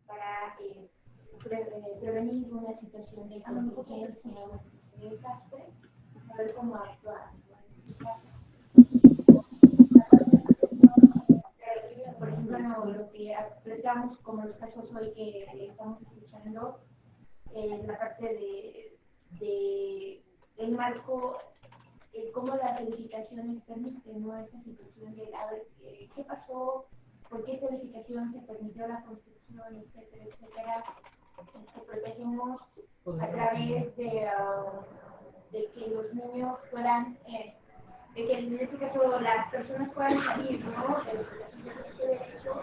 para prevenir una situación de contingencia o de desastre, saber cómo actuar. Por ejemplo, no, lo que aplicamos como los casos hoy que estamos escuchando, la parte del marco, cómo las verificaciones permiten, ¿no? Esta situación de a ver qué pasó, por qué esta verificación se permitió la construcción, etcétera, etcétera. Protegemos a través de que los niños puedan, de que en este caso las personas puedan salir, ¿no? De derecho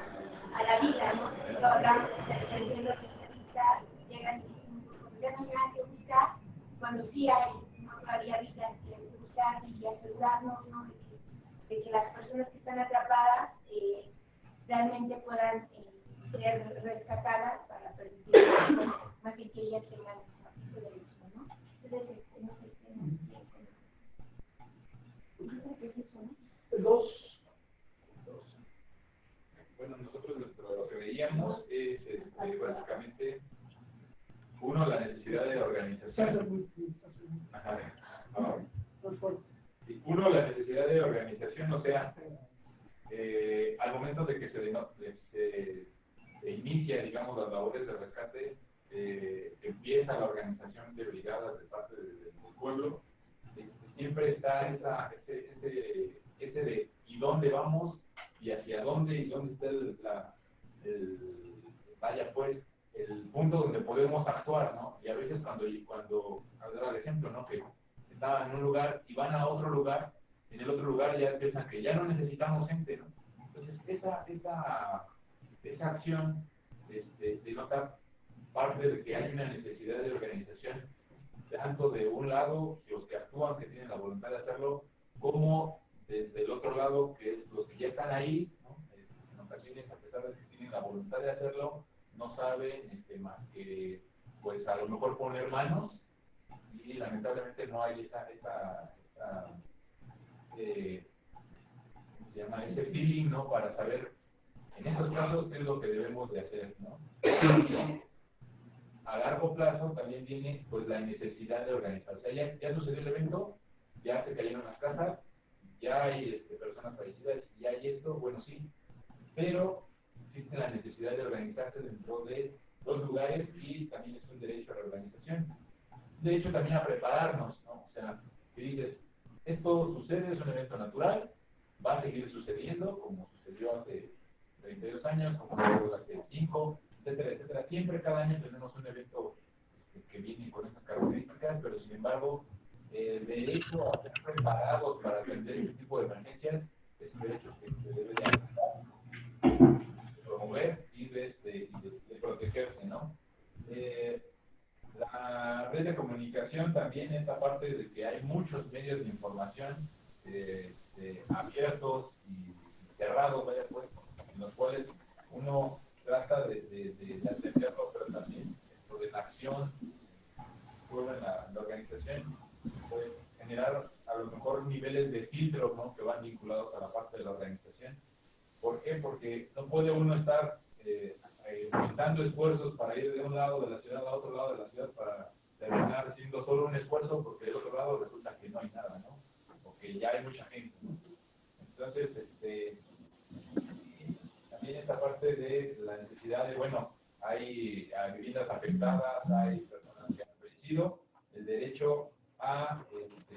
a la vida, ¿no? Lo hablamos de los especialistas, llegan y dicen, ya no hay nada que buscar, cuando sí hay, no todavía vida que buscar y asegurarnos, ¿no? De que las personas que están atrapadas realmente puedan ser rescatadas para permitir más que ellas tengan su derecho, ¿no? Entonces, no sé qué es eso, ¿no? Bueno, nosotros lo que veíamos es básicamente, uno, la necesidad de organización. Ajá. Uno, la necesidad de organización, o sea, al momento de que se inicia, digamos, las labores de rescate, empieza la organización de brigadas de parte del pueblo, siempre está ese de ¿y dónde vamos? Y hacia dónde, y dónde está vaya pues, el punto donde podemos actuar, ¿no? Y a veces cuando dar el ejemplo, ¿no? Que estaban en un lugar y van a otro lugar, en el otro lugar ya piensan que ya no necesitamos gente, ¿no? Entonces, esa acción denota parte de que hay una necesidad de organización, tanto de un lado, los que actúan, que tienen la voluntad de hacerlo, como desde el otro lado, que es los que ya están ahí, ¿no? En ocasiones, a pesar de que tienen la voluntad de hacerlo, no saben más que, pues, a lo mejor poner manos, y lamentablemente no hay ¿cómo se llama? Ese feeling, ¿no? Para saber, en esos casos, qué es lo que debemos de hacer, ¿no? A largo plazo también viene, pues, la necesidad de organizar. O sea, ya sucedió el evento, ya se cayeron las casas, ya hay personas fallecidas, ya hay esto, bueno, sí, pero existe la necesidad de organizarse dentro de los lugares y también es un derecho a la organización. De hecho, también a prepararnos, ¿no? O sea, que dices, esto sucede, es un evento natural, va a seguir sucediendo, como sucedió hace 32 años, como sucedió hace 5, etcétera, etcétera. Siempre cada año tenemos un evento que viene con estas características, pero sin embargo, el derecho a ser preparados para atender este tipo de emergencias es un derecho que se debe de aplicar, de promover y de protegerse, ¿no? La red de comunicación también, esta parte de que hay muchos medios de información abiertos y cerrados, vaya pues, en los cuales uno trata de atenderlo, pero también dentro de la acción en la organización, puede generar a lo mejor niveles de filtro, ¿no? Que van vinculados a la parte de la organización. ¿Por qué? Porque no puede uno estar dando esfuerzos para ir de un lado de la ciudad a otro lado de la ciudad para terminar haciendo solo un esfuerzo, porque del otro lado resulta que no hay nada, ¿no? O que ya hay mucha gente, ¿no? Entonces, también esta parte de la necesidad de, bueno, hay viviendas afectadas, hay personas que han fallecido, el derecho a,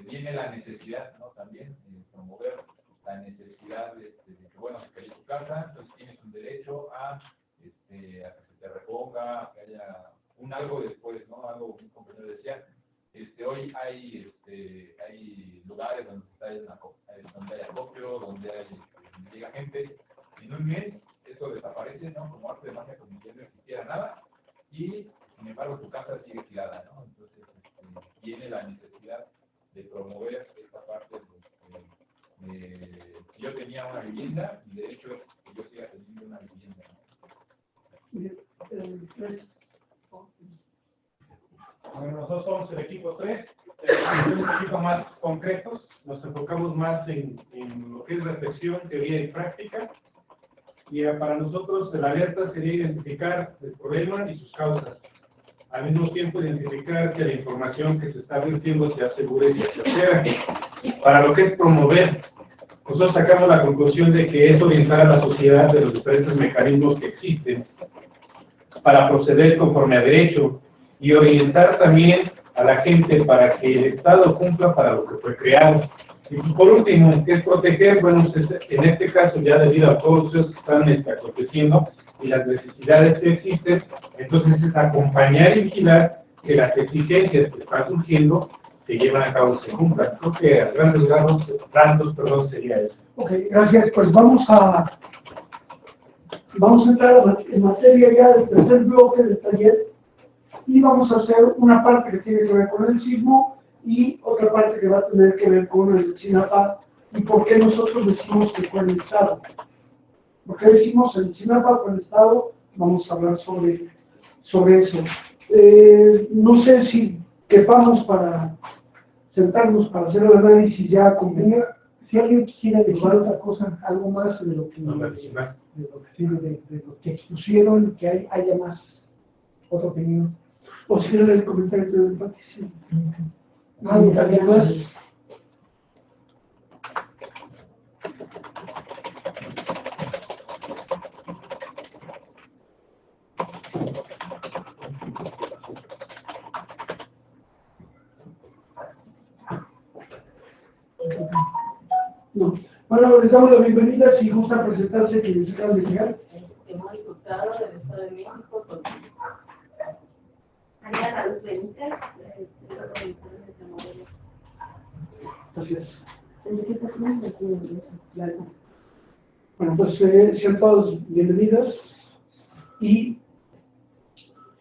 viene la necesidad, ¿no? También promover la necesidad de que, bueno, se cayó tu casa, entonces tienes un derecho a que se te reponga, que haya un algo después, ¿no? Algo que un compañero decía, hoy hay lugares donde hay acopio, donde llega gente, en un mes eso desaparece, ¿no? Como arte de magia, como si no existiera nada, y sin embargo tu casa sigue tirada, ¿no? Entonces viene la necesidad de promover esta parte si yo tenía una vivienda, y de hecho que yo siga teniendo una vivienda, ¿no? Bueno, nosotros somos el equipo 3, un poquito más concretos, nos enfocamos más en lo que es reflexión, teoría y práctica. y para nosotros la alerta sería identificar el problema y sus causas. Al mismo tiempo identificar que la información que se está vertiendo se asegure y se certera. Para lo que es promover, nosotros sacamos la conclusión de que es orientar a la sociedad de los diferentes mecanismos que existen para proceder conforme a derecho y orientar también a la gente para que el Estado cumpla para lo que fue creado. Y por último, que es proteger, bueno, en este caso ya debido a todos los que están aconteciendo y las necesidades que existen, entonces es acompañar y vigilar que las exigencias que están surgiendo se llevan a cabo y se cumplan. Creo que a grandes rasgos sería eso. Ok, gracias. Pues vamos a entrar en materia ya del tercer bloque del taller y vamos a hacer una parte que tiene que ver con el sismo y otra parte que va a tener que ver con el Sinapa y por qué nosotros decimos que fue el Estado. ¿Por qué decimos el Sinapa fue el Estado? Vamos a hablar sobre eso. No sé si quepamos para sentarnos para hacer el análisis ya convenga. Si alguien quisiera decir otra cosa, algo más de lo que expusieron, que haya más otra opinión. O si era el comentario del empate, sí. ¿Alguien más? No. Bueno, les damos la bienvenida. Si gusta presentarse, que les acaban de llegar. Hemos diputado del Estado de México con Ana Raúl Benítez, de Morelos. Gracias. Bueno, pues sean todos bienvenidos. Y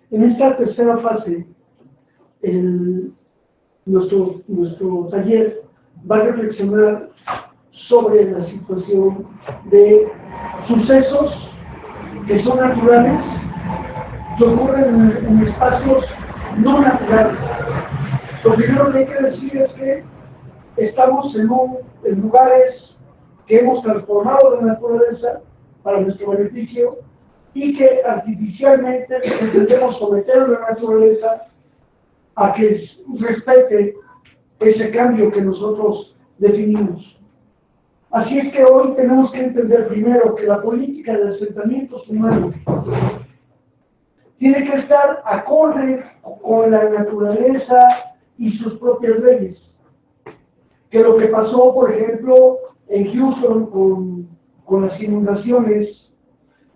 en esta tercera fase, nuestro taller va a reflexionar sobre la situación de sucesos que son naturales, que ocurren en espacios no naturales. Lo primero que hay que decir es que estamos en lugares que hemos transformado la naturaleza para nuestro beneficio y que artificialmente pretendemos someter a la naturaleza a que respete ese cambio que nosotros definimos. Así es que hoy tenemos que entender primero que la política de asentamientos humanos tiene que estar acorde con la naturaleza y sus propias leyes. Que lo que pasó, por ejemplo, en Houston con las inundaciones,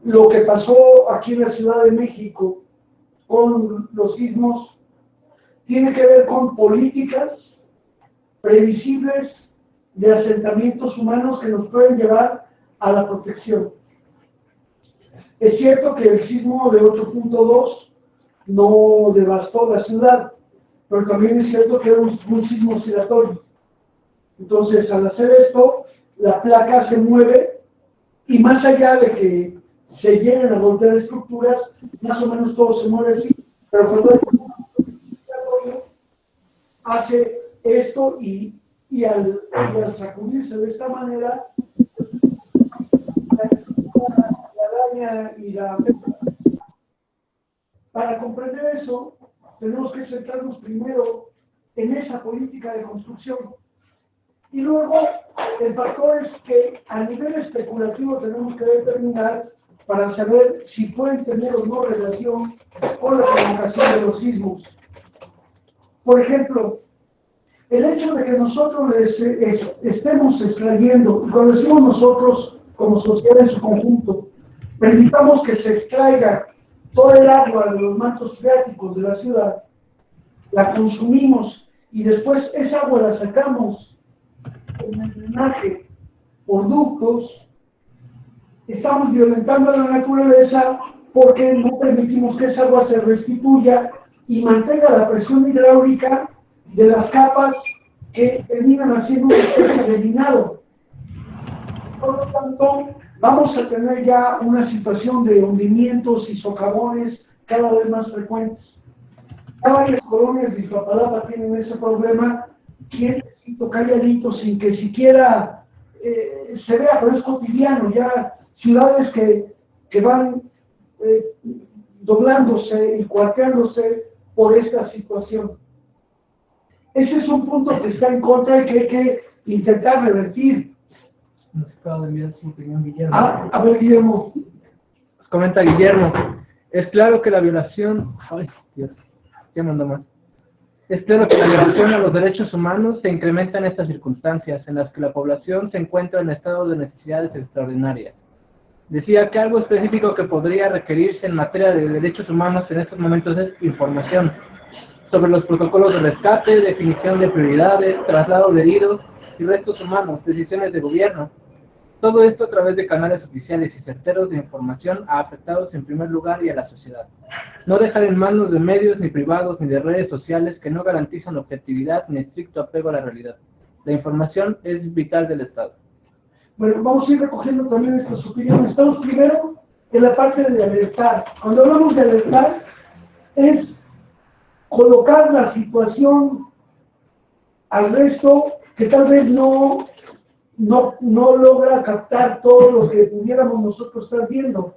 lo que pasó aquí en la Ciudad de México con los sismos, tiene que ver con políticas previsibles de asentamientos humanos que nos pueden llevar a la protección. Es cierto que el sismo de 8.2 no devastó la ciudad, pero también es cierto que era un sismo oscilatorio. Entonces, al hacer esto, la placa se mueve y más allá de que se lleguen a voltear estructuras, más o menos todo se mueve así, pero cuando el sismo oscilatorio hace esto y al sacudirse de esta manera, la daña y la afecta. Para comprender eso, tenemos que centrarnos primero en esa política de construcción. Y luego, el factor es que a nivel especulativo tenemos que determinar para saber si pueden tener o no relación con la provocación de los sismos. Por ejemplo, el hecho de que nosotros estemos extrayendo, y cuando decimos nosotros como sociedad en su conjunto, permitamos que se extraiga todo el agua de los mantos freáticos de la ciudad, la consumimos y después esa agua la sacamos en el drenaje por ductos, estamos violentando la naturaleza porque no permitimos que esa agua se restituya y mantenga la presión hidráulica de las capas que terminan haciendo una especie de minado. Por lo tanto, vamos a tener ya una situación de hundimientos y socavones cada vez más frecuentes. Ya varias colonias de Iztapalapa tienen ese problema, quietecito, calladito, sin que siquiera se vea, pero es cotidiano, ya ciudades que van doblándose y cuarteándose por esta situación. Ese es un punto que está en contra y que hay que intentar revertir. Nos acaba de enviar su opinión Guillermo. A ver, Guillermo. Nos comenta Guillermo. Es claro que la violación... Ay, Dios, ya mandó más. Es claro que la violación a los derechos humanos se incrementa en estas circunstancias, en las que la población se encuentra en estado de necesidades extraordinarias. Decía que algo específico que podría requerirse en materia de derechos humanos en estos momentos es información sobre los protocolos de rescate, definición de prioridades, traslado de heridos y restos humanos, decisiones de gobierno. Todo esto a través de canales oficiales y certeros de información a afectados en primer lugar y a la sociedad. No dejar en manos de medios ni privados ni de redes sociales que no garantizan objetividad ni estricto apego a la realidad. La información es vital del Estado. Bueno, vamos a ir recogiendo también estas opiniones. Estamos primero en la parte de alertar. Cuando hablamos de alertar, es colocar la situación al resto que tal vez no logra captar todo lo que pudiéramos nosotros estar viendo.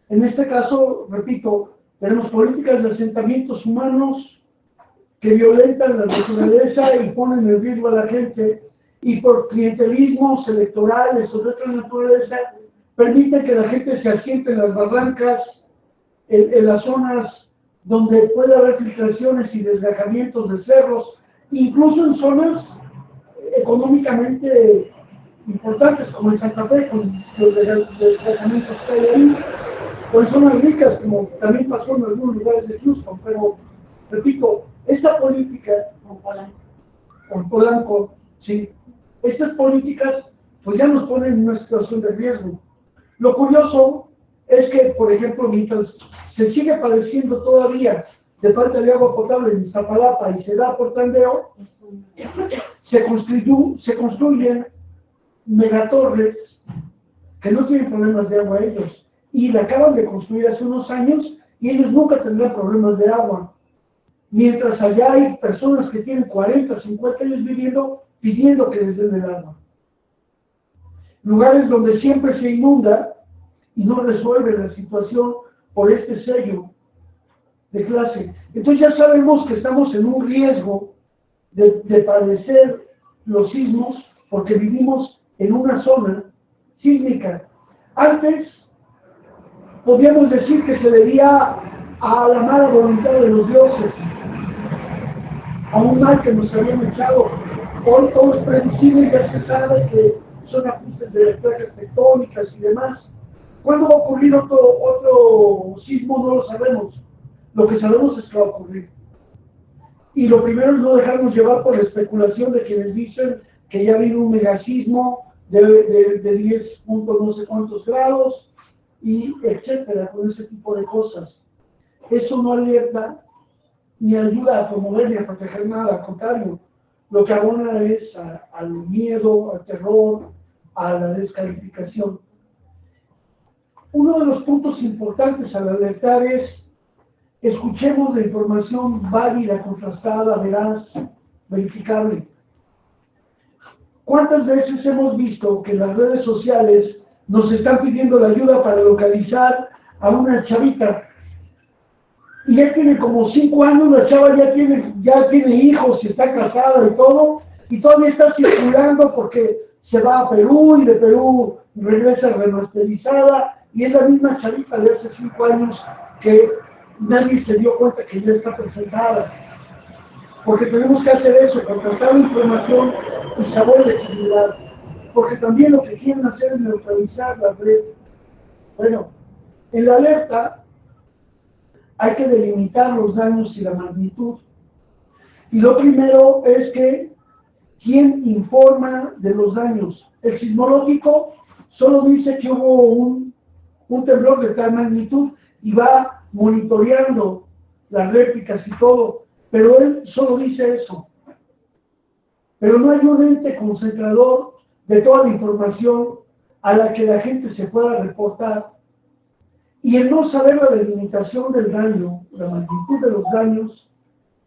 En este caso, repito, tenemos políticas de asentamientos humanos que violentan la naturaleza y ponen en riesgo a la gente, y por clientelismos electorales o de otra naturaleza, permiten que la gente se asiente en las barrancas, en las zonas donde puede haber filtraciones y desgajamientos de cerros, incluso en zonas económicamente importantes como en Santa Fe, con los desgajamientos que hay ahí, o en zonas ricas como también pasó en algunos lugares de Houston. Pero repito, esta política con Polanco, sí, estas políticas pues ya nos ponen en una situación de riesgo. Lo curioso es que, por ejemplo, mientras se sigue padeciendo todavía de falta de agua potable en Iztapalapa y se da por tandeo, se construyen megatorres que no tienen problemas de agua ellos, y la acaban de construir hace unos años y ellos nunca tendrán problemas de agua, mientras allá hay personas que tienen 40, 50 años viviendo pidiendo que les den el agua. Lugares donde siempre se inunda y no resuelve la situación por este sello de clase. Entonces ya sabemos que estamos en un riesgo de padecer los sismos porque vivimos en una zona sísmica. Antes podíamos decir que se debía a la mala voluntad de los dioses, a un mal que nos habían echado. Hoy todo es previsible y ya se sabe que son ajustes de las placas tectónicas y demás. ¿Cuándo va a ocurrir otro sismo? No lo sabemos. Lo que sabemos es que va a ocurrir. Y lo primero es no dejarnos llevar por la especulación de quienes dicen que ya vino un megasismo de 10 puntos no sé cuántos grados, y etcétera, con ese tipo de cosas. Eso no alerta ni ayuda a promover ni a proteger nada, al contrario, lo que abona es al miedo, al terror, a la descalificación. Uno de los puntos importantes al alertar es: escuchemos la información válida, contrastada, veraz, verificable. ¿Cuántas veces hemos visto que en las redes sociales nos están pidiendo la ayuda para localizar a una chavita? Y ya tiene como 5 años, la chava ya tiene hijos y está casada y todo, y todavía está circulando porque se va a Perú y de Perú regresa remasterizada, y es la misma chavita de hace 5 años que nadie se dio cuenta que ya está presentada. Porque tenemos que hacer eso, contrastar la información y saber de equilibrar. Porque también lo que quieren hacer es neutralizar la red. Bueno, en la alerta hay que delimitar los daños y la magnitud. Y lo primero es que ¿quién informa de los daños? El sismológico solo dice que hubo un temblor de tal magnitud y va monitoreando las réplicas y todo, pero él solo dice eso. Pero no hay un ente concentrador de toda la información a la que la gente se pueda reportar. Y el no saber la delimitación del daño, la magnitud de los daños,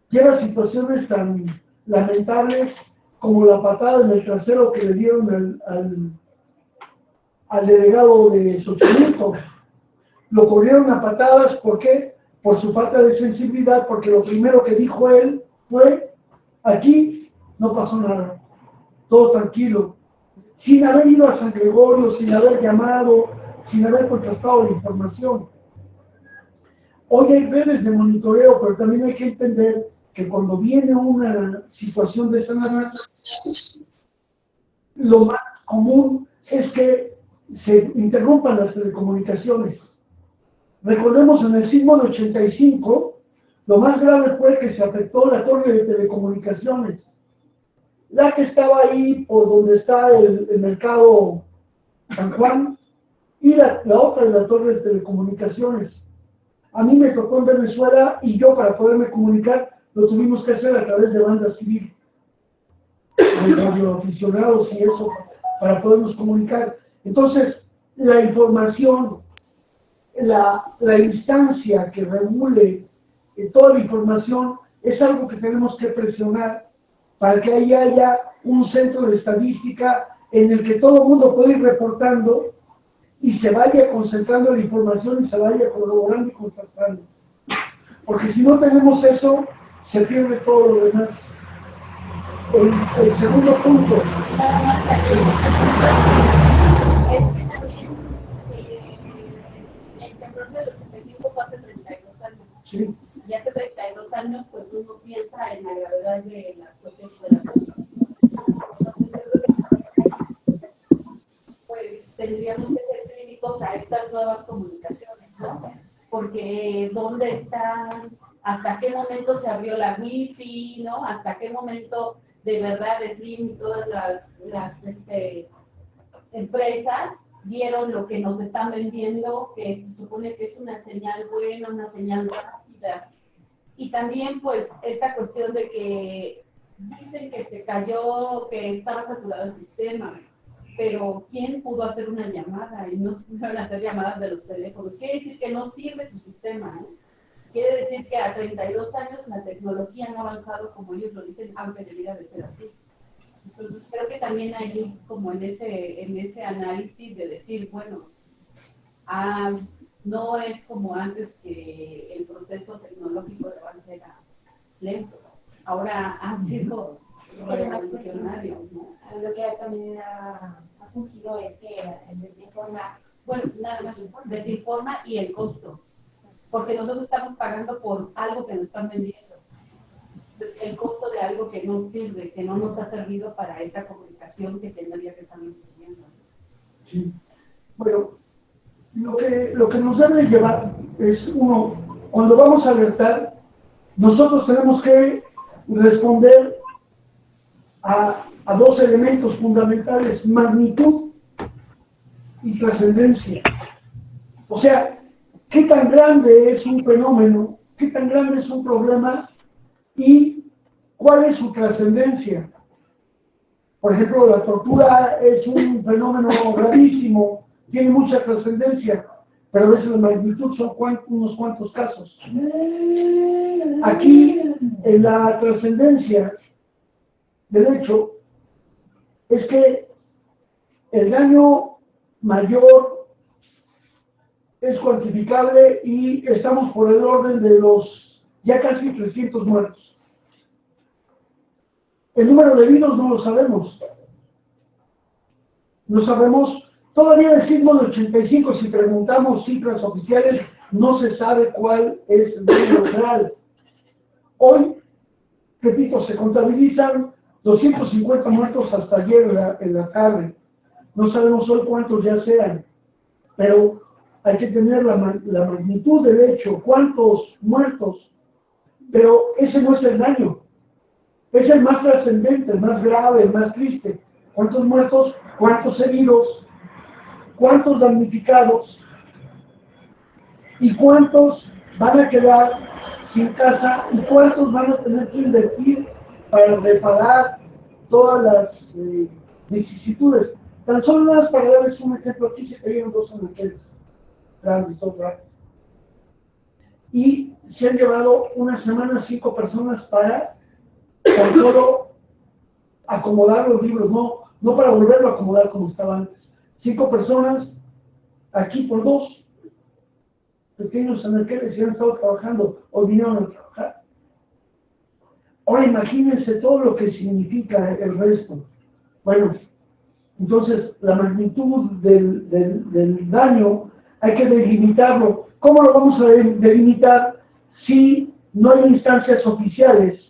lleva a situaciones tan lamentables como la patada en el trasero que le dieron al delegado de Xochimilco. Lo corrieron a patadas, ¿por qué? Por su falta de sensibilidad, porque lo primero que dijo él fue, aquí no pasó nada, todo tranquilo, sin haber ido a San Gregorio, sin haber llamado, sin haber contrastado la información. Hoy hay redes de monitoreo, pero también hay que entender que cuando viene una situación de esa naturaleza, lo más común es que se interrumpan las telecomunicaciones. Recordemos, en el sismo de 85, lo más grave fue que se afectó la torre de telecomunicaciones, la que estaba ahí por donde está el mercado San Juan, y la otra de la torre de telecomunicaciones. A mí me tocó en Venezuela y yo, para poderme comunicar, lo tuvimos que hacer a través de banda civil, de radioaficionados y eso, para podernos comunicar. Entonces, la información, la instancia que regule toda la información es algo que tenemos que presionar para que ahí haya un centro de estadística en el que todo el mundo pueda ir reportando y se vaya concentrando la información y se vaya corroborando y contrastando. Porque si no tenemos eso, se pierde todo lo demás. El segundo punto. El temblor del 85 fue hace 32 años. Sí. Y hace 32 años, pues uno piensa en la gravedad de las cuestiones de la cosa. Pues tendríamos que ser críticos a estas nuevas comunicaciones, ¿no? Porque ¿dónde están? ¿Hasta qué momento se abrió la wifi, no? ¿Hasta qué momento de verdad Slim y todas las empresas vieron lo que nos están vendiendo, que se supone que es una señal buena, una señal rápida? Y también, pues, esta cuestión de que dicen que se cayó, que estaba saturado el sistema, pero ¿quién pudo hacer una llamada? Y no pudieron hacer llamadas de los teléfonos. Quiere decir que no sirve su sistema, ¿no? Quiere decir que a 32 años la tecnología no ha avanzado como ellos lo dicen, aunque debiera de ser así. Entonces, creo que también hay como en ese análisis de decir, bueno, no es como antes, que el proceso tecnológico de avance era lento. Ahora ha sido revolucionario, ¿no? Lo que también ha surgido es que desinforma, bueno, nada más Desinforma y el costo. Porque nosotros estamos pagando por algo que nos están vendiendo. El costo de algo que no sirve, que no nos ha servido para esta comunicación que tendría que estar sirviendo. Sí. Bueno, lo que nos debe llevar es, uno, cuando vamos a alertar, nosotros tenemos que responder a dos elementos fundamentales: magnitud y trascendencia. O sea, ¿qué tan grande es un fenómeno? ¿Qué tan grande es un problema? ¿Y cuál es su trascendencia? Por ejemplo, la tortura es un fenómeno gravísimo, tiene mucha trascendencia, pero a veces la magnitud son unos cuantos casos. Aquí, en la trascendencia del hecho, es que el daño mayor es cuantificable y estamos por el orden de los ya casi 300 muertos. El número de heridos no lo sabemos. No sabemos, todavía el sismo del 85, si preguntamos cifras oficiales, no se sabe cuál es el número real. Hoy, repito, se contabilizan 250 muertos hasta ayer en la tarde. No sabemos hoy cuántos ya sean, pero hay que tener la magnitud del hecho, cuántos muertos, pero ese no es el daño. Es el más trascendente, el más grave, el más triste. ¿Cuántos muertos? ¿Cuántos heridos? ¿Cuántos damnificados? ¿Y cuántos van a quedar sin casa? ¿Y cuántos van a tener que invertir para reparar todas las vicisitudes? Tan solo unas para darles un ejemplo, aquí se cayeron 2 anaqueles grandes, 2 grandes. Y se han llevado una semana 5 personas para tan solo acomodar los libros, no para volverlo a acomodar como estaba antes, 5 personas, aquí por 2 pequeños anaqueles que han estado trabajando o vinieron a trabajar. Ahora imagínense todo lo que significa el resto. Bueno, entonces la magnitud del daño hay que delimitarlo. ¿Cómo lo vamos a delimitar si no hay instancias oficiales?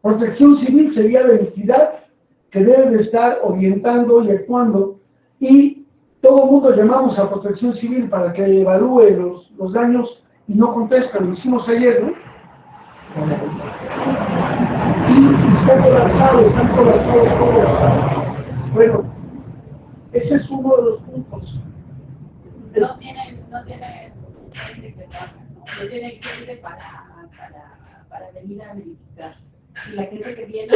Protección Civil sería la entidad que debe de estar orientando y actuando, y todo el mundo llamamos a Protección Civil para que evalúe los daños y no contesta. Lo hicimos ayer, ¿no? Y están colapsados todos. Bueno, ese es uno de los puntos. No tiene gente que trabaja, ¿no? No tiene gente para venir a verificar. Y la gente que viene,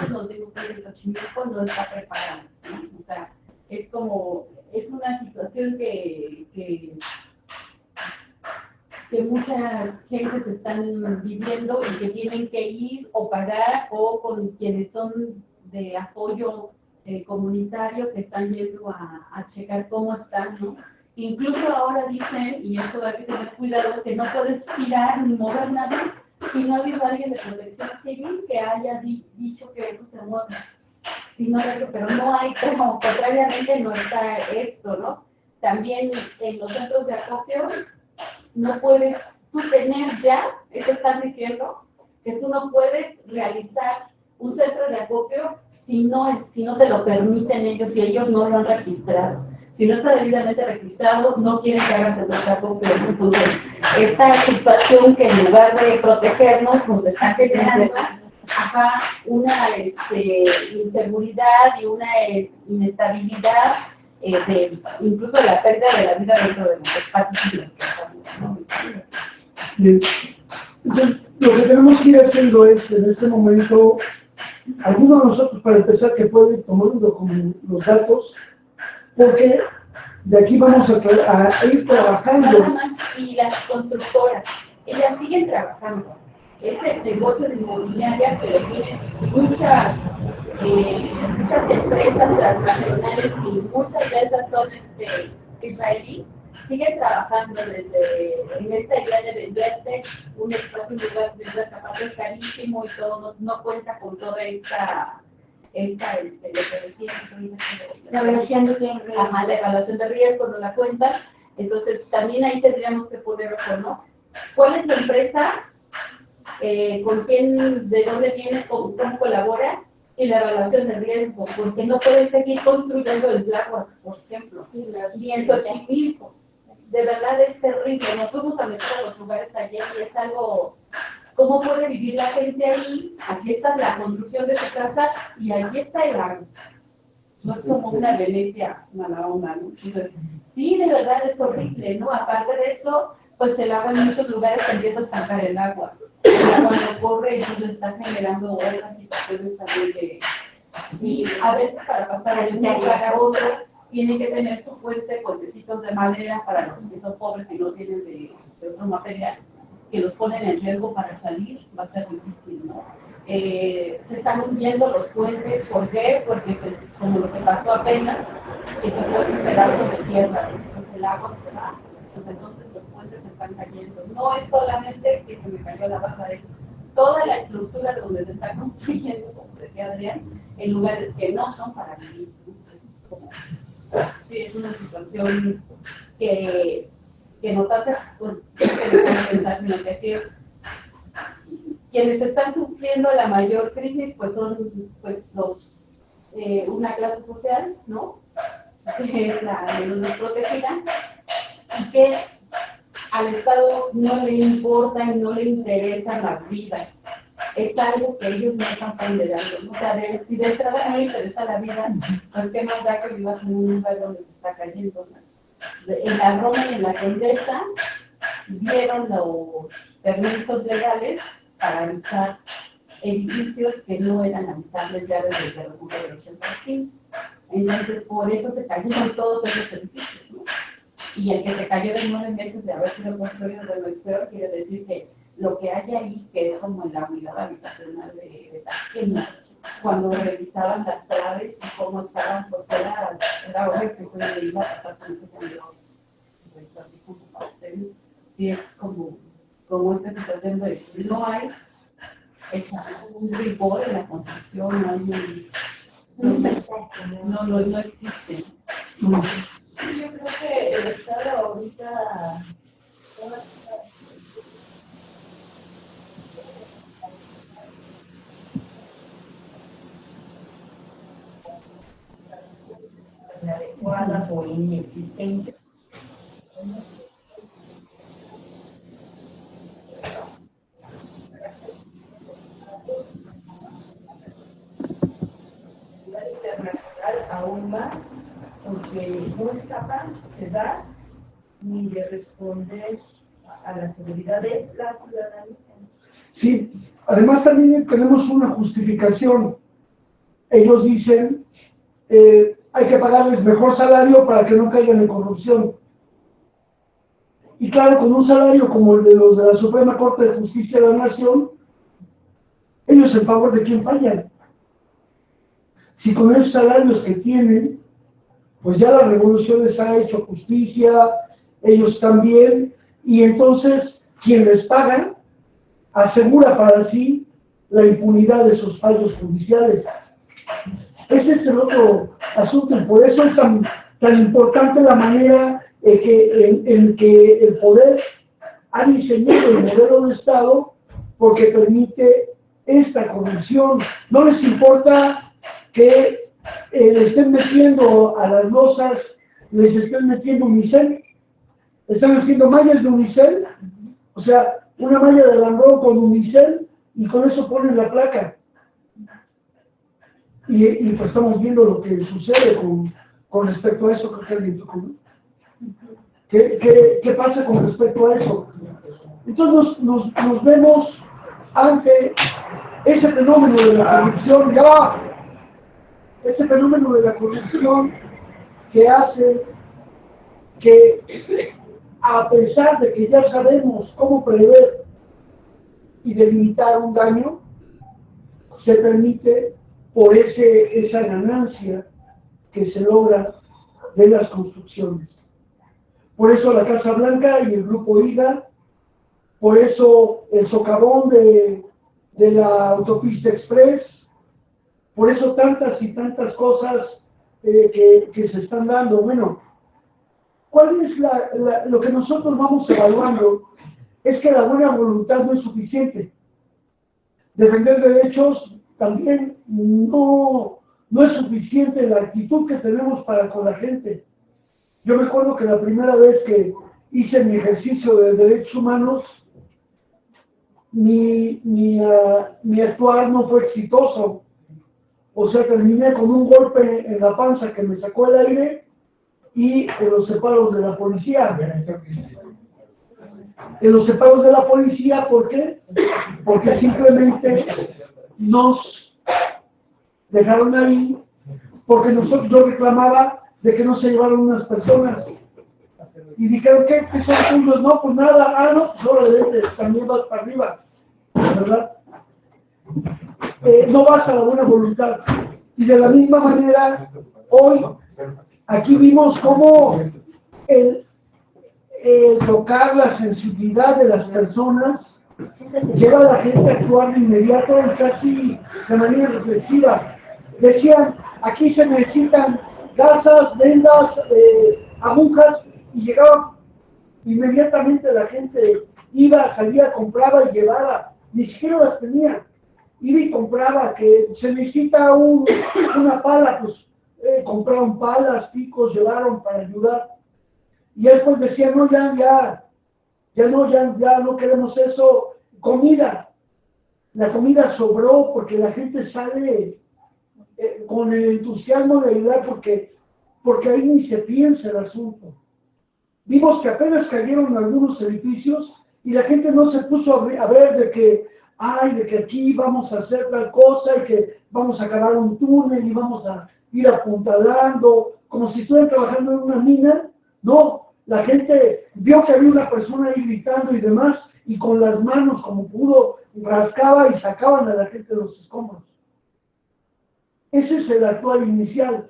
nos digo que el Xochimilco no está preparada, ¿no? O sea, es una situación que muchas gentes están viviendo y que tienen que ir o pagar, o con quienes son de apoyo comunitario que están yendo a checar cómo están, ¿no? Incluso ahora dicen, y esto hay que tener cuidado, que no puedes tirar ni mover nada si no ha habido alguien de Protección Civil que haya dicho que eso se mueve. Si no, pero no hay como, contrariamente no está esto, ¿no? También en los centros de acopio no puedes tú tener ya, eso están diciendo, que tú no puedes realizar un centro de acopio si no te lo permiten ellos, si ellos no lo han registrado. Si no está debidamente registrado, no quieren que hagan centros de acopio. Entonces, esta situación que en lugar de protegernos, nos está generando una inseguridad y una inestabilidad, incluso la pérdida de la vida dentro de los espacios. Entonces, lo que tenemos que ir haciendo es, en este momento, algunos de nosotros, para empezar, que pueden tomarlo como los datos, porque de aquí vamos a ir trabajando. Y las constructoras, ellas siguen trabajando. Es el negocio de inmobiliaria, pero tienen muchas empresas transnacionales y muchas de esas son israelíes, siguen trabajando en esta idea de venderte un espacio, un lugar de zapatos carísimo y todo, no cuenta con toda la evaluación de riesgo. Ajá, la evaluación de riesgo no la cuentan. Entonces también ahí tendríamos que poner ojo, ¿no? ¿Cuál es la empresa? ¿Con quién, de dónde viene, cómo colabora? Y la evaluación de riesgo, porque no pueden seguir construyendo el Blackboard, por ejemplo, ni en Xochimilco. De verdad es terrible. Nos fuimos a meter a los lugares ayer y es algo. ¿Cómo puede vivir la gente ahí? Aquí está la construcción de su casa y aquí está el agua. No es como una Venecia mala onda, ¿no? Entonces, sí, de verdad es horrible, ¿no? Aparte de eso, pues el agua en muchos lugares empieza a estancar el agua. El agua no corre y entonces está generando otras situaciones también de... Y a veces para pasar de un lugar a otro, tienen que tener su puentecitos de madera para los que son pobres y no tienen de otro material, que los ponen en riesgo para salir, va a ser difícil, ¿no? Se están hundiendo los puentes, ¿por qué? Porque pues, como lo que pasó apenas, que se fue un pedazo de tierra, pues el agua se va, pues entonces los puentes se están cayendo. No es solamente que se me cayó la base de toda la estructura donde se está construyendo, como decía Adrián, en lugares que no son para vivir. Sí, es una situación que nos hace pensar en lo que decir. Quienes están sufriendo la mayor crisis pues son pues una clase social, ¿no? Que es la menos protegida y que al Estado no le importa y no le interesan las vidas. Es algo que ellos no están ponderando, ¿no? O sea, si de entrada no le interesa la vida, pues qué más da que vivas en un lugar donde se está cayendo, ¿no? En la Roma y en la Condesa dieron los permisos legales para habitar edificios que no eran habitables ya desde el terremoto del 85. Entonces, por eso se cayeron todos esos edificios, ¿no? Y el que se cayó de 9 meses de haber sido construido de lo peor quiere decir que lo que hay ahí, que es como en la unidad habitacional de Taquena, cuando revisaban las claves y cómo estaban, pues era obvio que fue de iba a pasar con Dios. Pues así como pastel, sí es como esta situación de no hay un rigor en la construcción, no hay no existe. Yo creo que el Estado ahorita adecuadas o inexistentes. Internacional aún más, porque no es capaz de dar ni de responder a la seguridad de la ciudadanía. Sí, además también tenemos una justificación. Ellos dicen, hay que pagarles mejor salario para que no caigan en corrupción. Y claro, con un salario como el de los de la Suprema Corte de Justicia de la Nación, ellos en favor de quién fallan. Si con esos salarios que tienen, pues ya la revolución les ha hecho justicia, ellos también, y entonces quien les paga asegura para sí la impunidad de sus fallos judiciales. Ese es el otro asunto, y por eso es tan importante la manera en que el poder ha diseñado el modelo de Estado, porque permite esta corrupción. No les importa que le estén metiendo a las losas, les estén metiendo unicel, están haciendo mallas de unicel, o sea, una malla de alambrón con unicel, y con eso ponen la placa. Y pues estamos viendo lo que sucede con respecto a eso. ¿Qué pasa con respecto a eso? Entonces nos vemos ante ese fenómeno de la corrupción, ese fenómeno de la corrupción que hace que, a pesar de que ya sabemos cómo prever y delimitar un daño, se permite por esa ganancia que se logra de las construcciones. Por eso la Casa Blanca y el Grupo IGA, por eso el socavón de la autopista Express, por eso tantas y tantas cosas que se están dando. Bueno, ¿cuál es lo que nosotros vamos evaluando? Es que la buena voluntad no es suficiente. Defender derechos también no es suficiente la actitud que tenemos para con la gente. Yo me acuerdo que la primera vez que hice mi ejercicio de derechos humanos, mi actuar no fue exitoso. O sea, terminé con un golpe en la panza que me sacó el aire y en los separos de la policía. En los separos de la policía, ¿por qué? Porque simplemente nos dejaron ahí, porque yo reclamaba de que no se llevaron unas personas. Y dijeron, ¿qué son puntos? No, pues nada, no, solo también vas para arriba, ¿verdad? No basta la buena voluntad. Y de la misma manera, hoy, aquí vimos cómo el tocar la sensibilidad de las personas lleva a la gente a actuar de inmediato y casi de manera reflexiva. Decían, aquí se necesitan gasas, vendas, agujas, y llegaba inmediatamente la gente, iba, salía, compraba y llevaba, ni siquiera las tenía. Iba y compraba, que se necesita una pala, pues compraron palas, picos, llevaron para ayudar. Y después decían, no, ya no queremos eso. Comida. La comida sobró porque la gente sale con el entusiasmo de ayudar porque ahí ni se piensa el asunto. Vimos que apenas cayeron algunos edificios y la gente no se puso a ver de que aquí vamos a hacer tal cosa y que vamos a cavar un túnel y vamos a ir apuntalando, como si estuvieran trabajando en una mina. No, la gente vio que había una persona ahí gritando y demás, y con las manos, como pudo, rascaba y sacaban a la gente de los escombros. Ese es el actual inicial.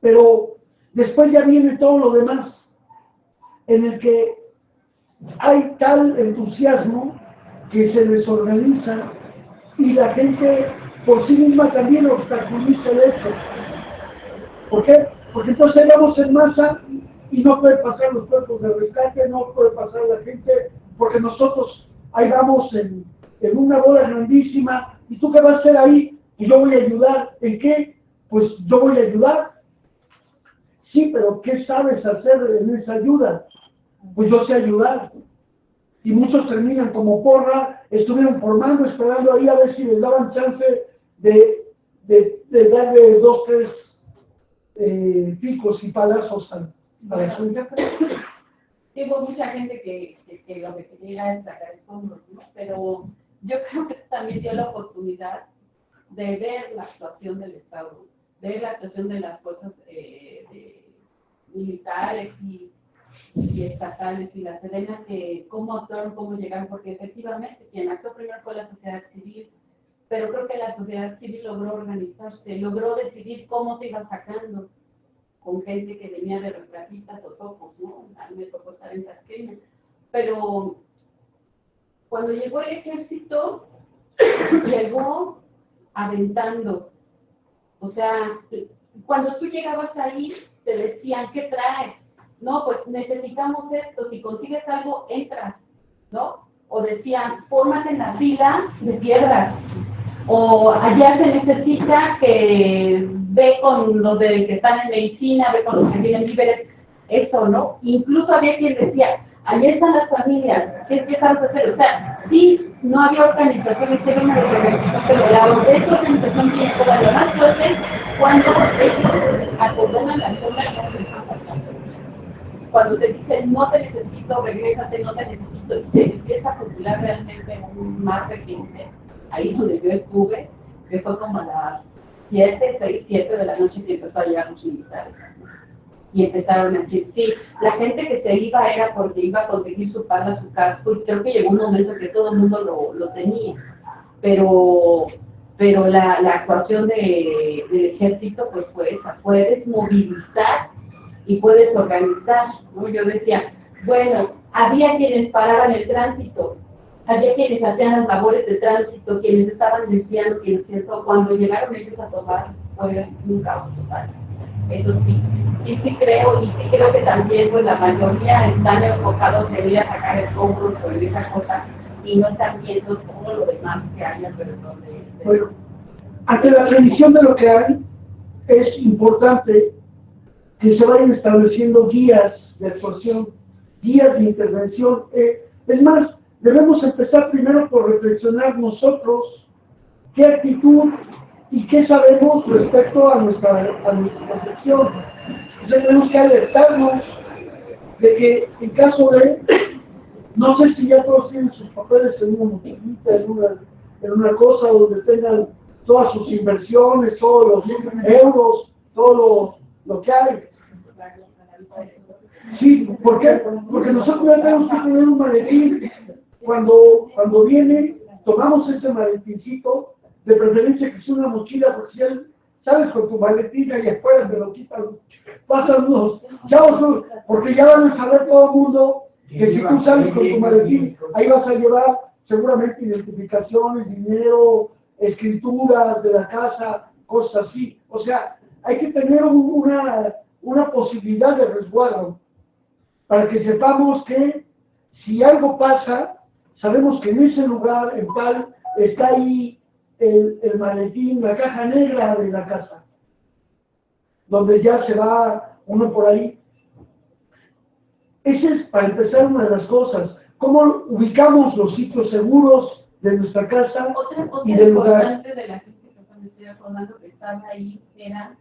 Pero después ya viene todo lo demás, en el que hay tal entusiasmo que se desorganiza y la gente por sí misma también obstaculiza el hecho. ¿Por qué? Porque entonces vamos en masa y no puede pasar los cuerpos de rescate, no puede pasar la gente, porque nosotros ahí vamos en una bola grandísima. ¿Y tú qué vas a hacer ahí? Y yo voy a ayudar. ¿En qué? Pues yo voy a ayudar. Sí, pero ¿qué sabes hacer en esa ayuda? Pues yo sé ayudar. Y muchos terminan como porra, estuvieron formando, esperando ahí a ver si les daban chance de darle 2, 3 picos y palazos a la suya. Hubo mucha gente que lo que quería era sacar escombros, ¿no? Pero yo creo que también dio la oportunidad de ver la actuación del Estado, ver la actuación de las fuerzas militares y estatales y las serenas, que cómo actuaron, cómo llegaron, porque efectivamente quien actuó primero fue la sociedad civil, pero creo que la sociedad civil logró organizarse, logró decidir cómo se iba sacando, con gente que venía de retratistas o topos, ¿no? A mí me tocó estar en Tasqueña, pero cuando llegó el ejército, llegó aventando, o sea, cuando tú llegabas ahí, te decían, ¿qué traes? No, pues necesitamos esto, si consigues algo, entras, ¿no? O decían, fórmate en la fila de piedras, o allá se necesita que ve con los que están en medicina, ve con los que tienen víveres, eso, ¿no? Incluso había quien decía, allá están las familias, ¿qué sabes hacer? O sea, sí, no había organizaciones, pero la organización tiene que dar lo más fuerte cuando ellos acordonan la zona. Cuando te dicen, no te necesito, regrésate, no te necesito, y se empieza a popular realmente un más reciente, ahí donde yo estuve, que fue como a las 6, 7 de la noche que empezó a llegar los militares. Y empezaron a decir, sí, la gente que se iba era porque iba a conseguir su parra, su casco, y creo que llegó un momento que todo el mundo lo tenía. Pero la actuación del ejército pues fue esa, puedes movilizar y puedes organizar, ¿no? Yo decía, bueno, había quienes paraban el tránsito, había quienes hacían las labores de tránsito, quienes estaban desviando, quienes todo. Cuando llegaron ellos a tomar, fue un caos total. Eso sí, sí creo, y sí creo que también pues la mayoría están enfocados en ir a sacar el cobro sobre esa cosa y no están viendo todo lo demás que hay alrededor de Bueno, ante la revisión de lo que hay, es importante que se vayan estableciendo guías de actuación, guías de intervención. Es más, debemos empezar primero por reflexionar nosotros qué actitud y qué sabemos respecto a nuestra concepción. O sea, tenemos que alertarnos de que en caso de, no sé si ya todos tienen sus papeles en una mochilita, en una cosa donde tengan todas sus inversiones, todos los euros, todo lo que hay. Sí, ¿por qué? Porque nosotros ya tenemos que tener un maletín. Cuando viene, tomamos ese maletincito, de preferencia que sea una mochila, porque si él, sabes, con tu maletín y afuera me lo quitan, pasan unos chavos, porque ya van a saber todo el mundo que si tú sales con tu maletín, ahí vas a llevar seguramente identificaciones, dinero, escrituras de la casa, cosas así. O sea, hay que tener una posibilidad de resguardo para que sepamos que si algo pasa, sabemos que en ese lugar, en tal, está ahí el maletín, la caja negra de la casa, donde ya se va uno por ahí. Esa es, para empezar, una de las cosas. ¿Cómo ubicamos los sitios seguros de nuestra casa y del lugar? Otra cosa importante de la gente que me estoy acordando que estaba ahí era,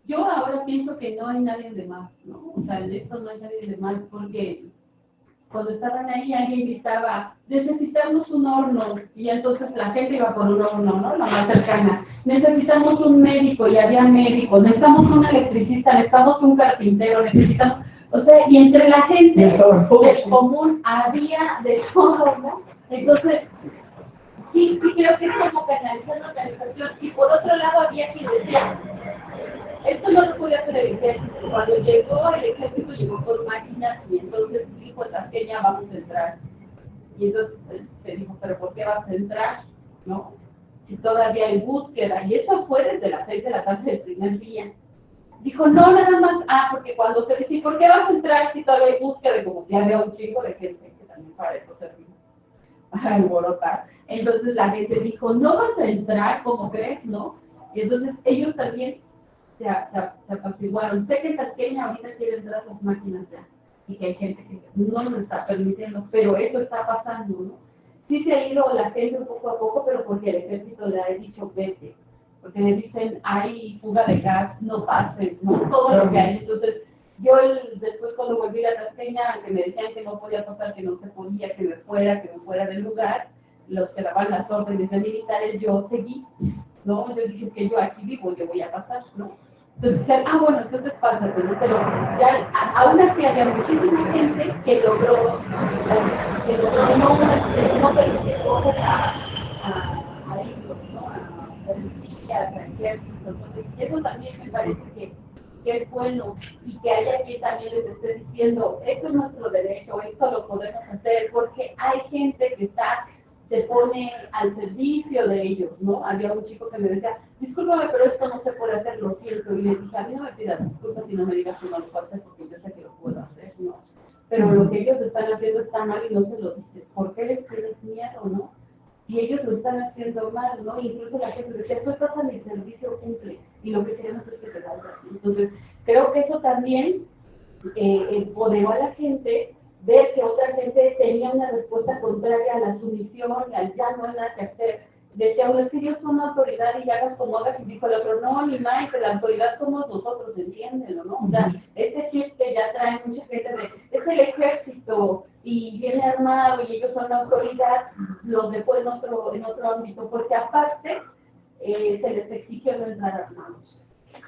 yo ahora pienso que no hay nadie de más, ¿no? O sea, de esto no hay nadie de más, porque cuando estaban ahí alguien gritaba, necesitamos un horno, y entonces la gente iba por un horno, ¿no? La más cercana. Necesitamos un médico, y había médicos. Necesitamos un electricista, necesitamos un carpintero, necesitamos... O sea, y entre la gente del común había de todo, ¿no? Entonces, sí creo que es como canalizar la organización. Y por otro lado había quien decía, esto no lo puede hacer el ejército. Cuando llegó el ejército llegó con máquinas y entonces dijo Tasqueña, vamos a entrar. Y entonces se dijo, pero ¿por qué vas a entrar? ¿No? Si todavía hay búsqueda. Y eso fue desde las 6 de la tarde del primer día. Dijo, no, nada más, porque cuando se dice, ¿por qué vas a entrar si todavía hay búsqueda? Como si había un chingo de gente que también para eso servimos, para alborotar. Entonces la gente dijo, no vas a entrar, ¿cómo crees? ¿No? Y entonces ellos también se apaciguaron. Sé que en Tasqueña ahorita quieren entrar las máquinas ya, y que hay gente que no nos está permitiendo, pero eso está pasando, ¿no? Sí se ha ido la gente un poco a poco, pero porque el ejército le ha dicho vete, porque le dicen hay fuga de gas, no pasen, no todo lo que hay. Entonces yo después cuando volví a Tasqueña, que me decían que no podía pasar, que no se podía, que me fuera del lugar, los que daban las órdenes de militares, yo seguí, ¿no? Yo dije que yo aquí vivo, yo voy a pasar, ¿no? Entonces decían, bueno, entonces pásate, ¿no? Pero ya, aún así había muchísima gente que logró no permitir cosas a ellos, ¿no? A ejército. Entonces, eso también me parece que es bueno y que haya quien también les esté diciendo, esto es nuestro derecho, esto lo podemos hacer, porque hay gente que se pone al servicio de ellos, ¿no? Había un chico que me decía, discúlpame, pero esto no se puede hacer, lo siento, y le dije, a mí no me pidas disculpas y no me digas que no lo puedo hacer, porque yo sé que lo puedo hacer, ¿no? Pero lo que ellos están haciendo está mal y no se lo dices, ¿por qué les tienes miedo, no? Y ellos lo están haciendo mal, ¿no? Incluso la gente decía, tú estás a mi servicio, cumple, y lo que queremos es que te vayas. Entonces, creo que eso también empoderó a la gente, ver que otra gente tenía una respuesta contraria a la sumisión y al ya no hay nada que hacer. Decía uno, es que yo soy una autoridad y ya hagas como hagas, y dijo el otro, no, ni más, que la autoridad somos nosotros, entiéndelo, ¿no? O sea, este chip que ya trae mucha gente es el ejército y viene armado y ellos son la autoridad, los dejó en otro ámbito, porque aparte se les exigió no entrar armados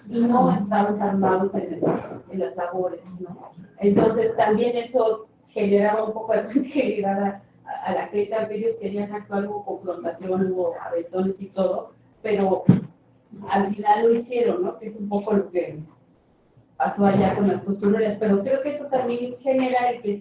y no estaban armados en las labores, ¿no? Entonces también eso generaba un poco de tranquilidad a la gente, aunque ellos querían actuar, hubo confrontación, hubo aventones y todo, pero al final lo hicieron, ¿no? Que es un poco lo que pasó allá con las costureras, pero creo que eso también genera el que